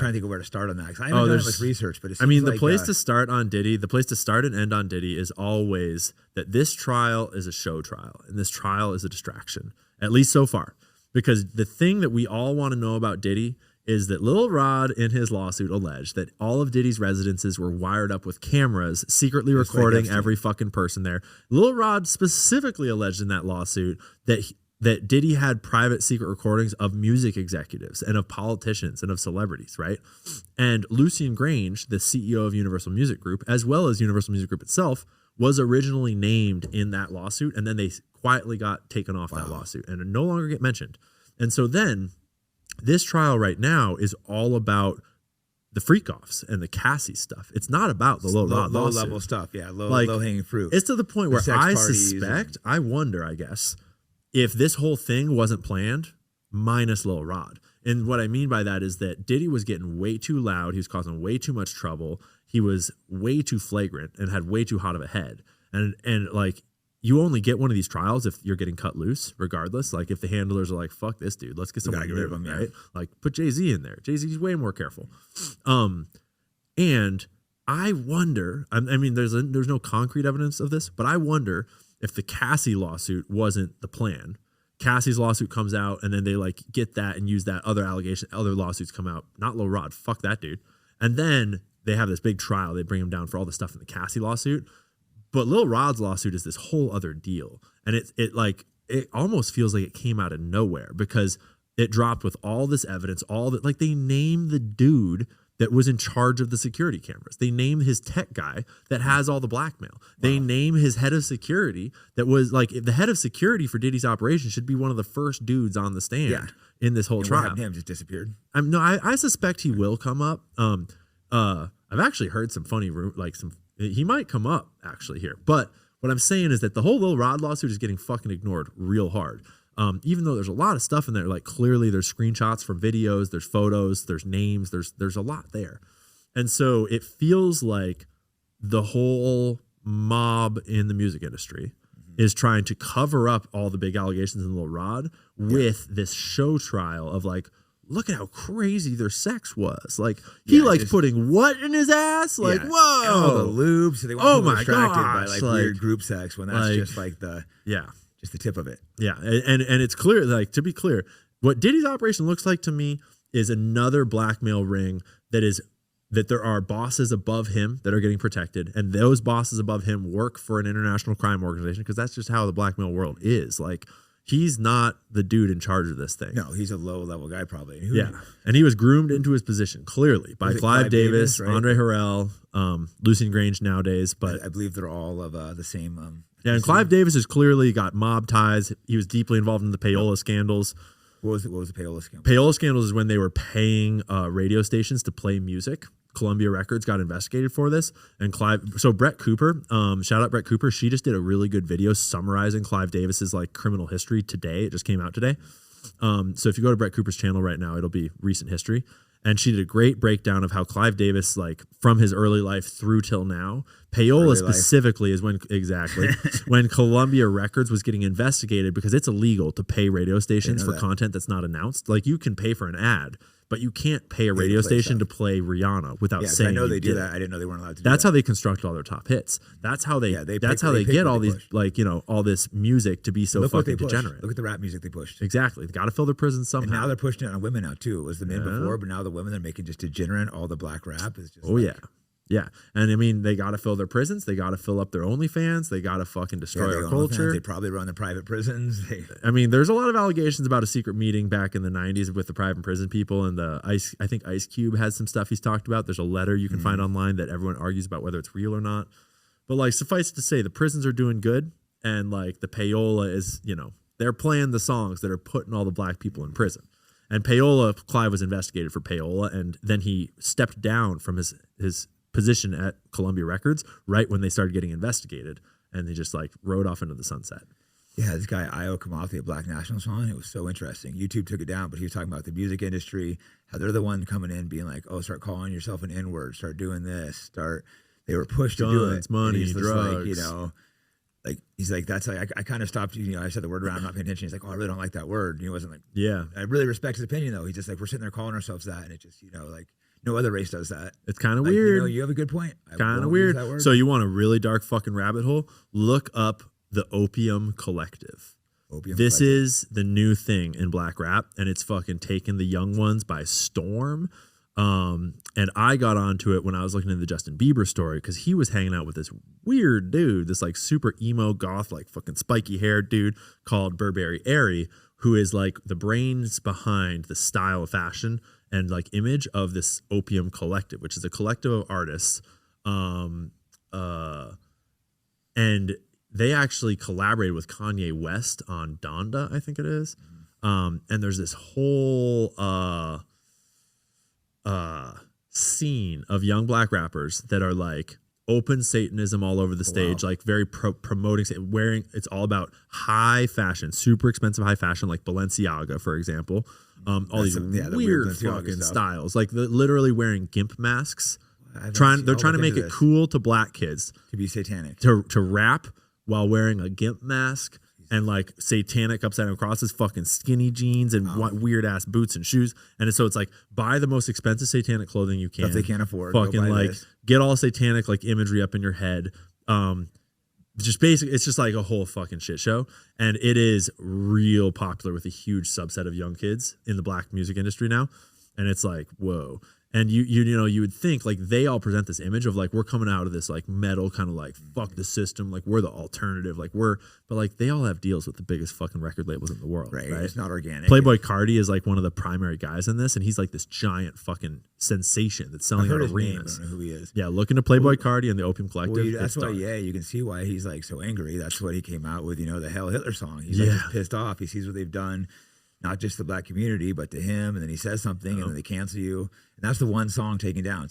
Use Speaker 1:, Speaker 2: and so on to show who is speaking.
Speaker 1: trying to think of where to start on that because I haven't done much research. But
Speaker 2: I mean, the place to start on Diddy, the place to start and end on Diddy is always that this trial is a show trial and this trial is a distraction, at least so far. Because the thing that we all want to know about Diddy is that Lil Rod in his lawsuit alleged that all of Diddy's residences were wired up with cameras secretly recording every fucking person there. Lil Rod specifically alleged in that lawsuit that Diddy had private secret recordings of music executives and of politicians and of celebrities, right? And Lucian Grange, the CEO of Universal Music Group, as well as Universal Music Group itself, was originally named in that lawsuit, and then they quietly got taken off that lawsuit and no longer get mentioned. And so then this trial right now is all about the freak-offs and the Cassie stuff. It's not about the low
Speaker 1: level stuff. Yeah, low hanging fruit.
Speaker 2: It's to the point where I suspect, I wonder, I guess, if this whole thing wasn't planned, minus Lil Rod. And what I mean by that is that Diddy was getting way too loud. He was causing way too much trouble. He was way too flagrant and had way too hot of a head. And like, you only get one of these trials if you're getting cut loose, regardless. Like if the handlers are like, fuck this dude, let's get someone to get rid of him, right? Like put Jay-Z in there. Jay-Z's way more careful. And I wonder, I mean, there's no concrete evidence of this, but I wonder if the Cassie lawsuit wasn't the plan. Cassie's lawsuit comes out and then they like get that and use that other allegation, other lawsuits come out. Not Lil Rod, fuck that dude. And then they have this big trial. They bring him down for all the stuff in the Cassie lawsuit. But Lil Rod's lawsuit is this whole other deal. And it almost feels like it came out of nowhere because it dropped with all this evidence, like they named the dude that was in charge of the security cameras. They name his tech guy that has all the blackmail. Wow. They name his head of security that was like the head of security for Diddy's operation should be one of the first dudes on the stand in this whole trial.
Speaker 1: What happened to him? Just disappeared?
Speaker 2: I suspect he will come up. I've actually heard some funny, he might come up actually here. But what I'm saying is that the whole Lil Rod lawsuit is getting fucking ignored real hard. Even though there's a lot of stuff in there, like clearly there's screenshots from videos, there's photos, there's names, there's a lot there. And so it feels like the whole mob in the music industry is trying to cover up all the big allegations in Lil Rod with this show trial of like, look at how crazy their sex was. Like he likes putting what in his ass? Like, whoa.
Speaker 1: And all the loops. So they want people distracted by like weird group sex when that's just like just the tip of it.
Speaker 2: Yeah. And it's clear, like to be clear, what Diddy's operation looks like to me is another blackmail ring that there are bosses above him that are getting protected. And those bosses above him work for an international crime organization because that's just how the blackmail world is. Like, he's not the dude in charge of this thing.
Speaker 1: No, he's a low-level guy probably.
Speaker 2: And he was groomed into his position, clearly, by Clive Davis, right? Andre Harrell, Lucian Grange nowadays. But
Speaker 1: I believe they're all of the same...
Speaker 2: and Clive Davis has clearly got mob ties. He was deeply involved in the payola scandals.
Speaker 1: What was the payola scandal?
Speaker 2: Payola scandals is when they were paying radio stations to play music. Columbia Records got investigated for this, and Brett Cooper, shout out Brett Cooper. She just did a really good video summarizing Clive Davis's like criminal history today. It just came out today. So if you go to Brett Cooper's channel right now, it'll be recent history. And she did a great breakdown of how Clive Davis, like from his early life through till now, payola specifically is when Columbia Records was getting investigated because it's illegal to pay radio stations for content that's not announced. Like you can pay for an ad, but you can't pay a radio station to play Rihanna without saying.
Speaker 1: I know they do that. I didn't know they weren't allowed to.
Speaker 2: That's how they construct all their top hits. That's how they. That's how they get all these all this music to be so fucking degenerate.
Speaker 1: Look at the rap music they pushed.
Speaker 2: Exactly, they got to fill their prisons somehow.
Speaker 1: And now they're pushing it on women now too. It was the men before, but now the women they're making just degenerate. All the black rap is just.
Speaker 2: Yeah. And I mean, they got to fill their prisons. They got to fill up their OnlyFans. They got to fucking destroy our culture.
Speaker 1: They probably run the private prisons.
Speaker 2: I mean, there's a lot of allegations about a secret meeting back in the 90s with the private prison people. And I think Ice Cube has some stuff he's talked about. There's a letter you can find online that everyone argues about whether it's real or not. But like, suffice to say, the prisons are doing good. And like the payola is, they're playing the songs that are putting all the black people in prison. And Clive was investigated for payola. And then he stepped down from his position at Columbia Records right when they started getting investigated, and they just like rode off into the sunset.
Speaker 1: Yeah, this guy Io Kamathi, a Black National song, it was so interesting. YouTube took it down, but he was talking about the music industry, how they're the one coming in being like, oh, start calling yourself an N-word, start doing this, they were pushed to do it.
Speaker 2: Money, drugs.
Speaker 1: Like, he's like, that's like, I kind of stopped, I said the word around, I'm not paying attention. He's like, oh, I really don't like that word. And he wasn't like, I really respect his opinion though. He's just like, we're sitting there calling ourselves that. And it just, like, No other race does that.
Speaker 2: It's kind of
Speaker 1: Like,
Speaker 2: weird.
Speaker 1: You know, you have a good point. I
Speaker 2: Kind of
Speaker 1: won't use
Speaker 2: weird.
Speaker 1: that word.
Speaker 2: So you want a really dark fucking rabbit hole? Look up the Opium Collective. This is the new thing in black rap, and it's fucking taken the young ones by storm. And I got onto it when I was looking at the Justin Bieber story, because he was hanging out with this weird dude, this like super emo goth, like fucking spiky haired dude called Burberry Airy, who is like the brains behind the style of fashion and like image of this Opium Collective, which is a collective of artists. And they actually collaborated with Kanye West on Donda, I think it is. And there's this whole scene of young black rappers that are like open Satanism all over the stage, like very promoting, wearing, it's all about high fashion, super expensive high fashion, like Balenciaga, for example. All these weird fucking styles, like literally wearing gimp masks. They're trying to make it cool to black kids
Speaker 1: to be satanic,
Speaker 2: to rap while wearing a gimp mask and like satanic upside down crosses, fucking skinny jeans and weird ass boots and shoes. And so it's like, buy the most expensive satanic clothing you can.
Speaker 1: If they can't afford.
Speaker 2: Fucking like get all satanic like imagery up in your head. Just basically, it's just like a whole fucking shit show. And it is real popular with a huge subset of young kids in the black music industry now. And it's like, whoa. And you know, you would think like they all present this image of like, we're coming out of this like metal kind of like fuck the system, like we're the alternative, like but like they all have deals with the biggest fucking record labels in the world, right?
Speaker 1: It's not organic.
Speaker 2: Playboy Cardi is like one of the primary guys in this, and he's like this giant fucking sensation that's selling out arenas.
Speaker 1: I don't know who he is.
Speaker 2: Yeah, look into Playboy Cardi and the Opium Collective.
Speaker 1: Well, that's why, you can see why he's like so angry. That's what he came out with, you know, the Hail Hitler song. He's like just pissed off. He sees what they've done, not just the black community, but to him. And then he says something, and then they cancel you. And that's the one song taken down.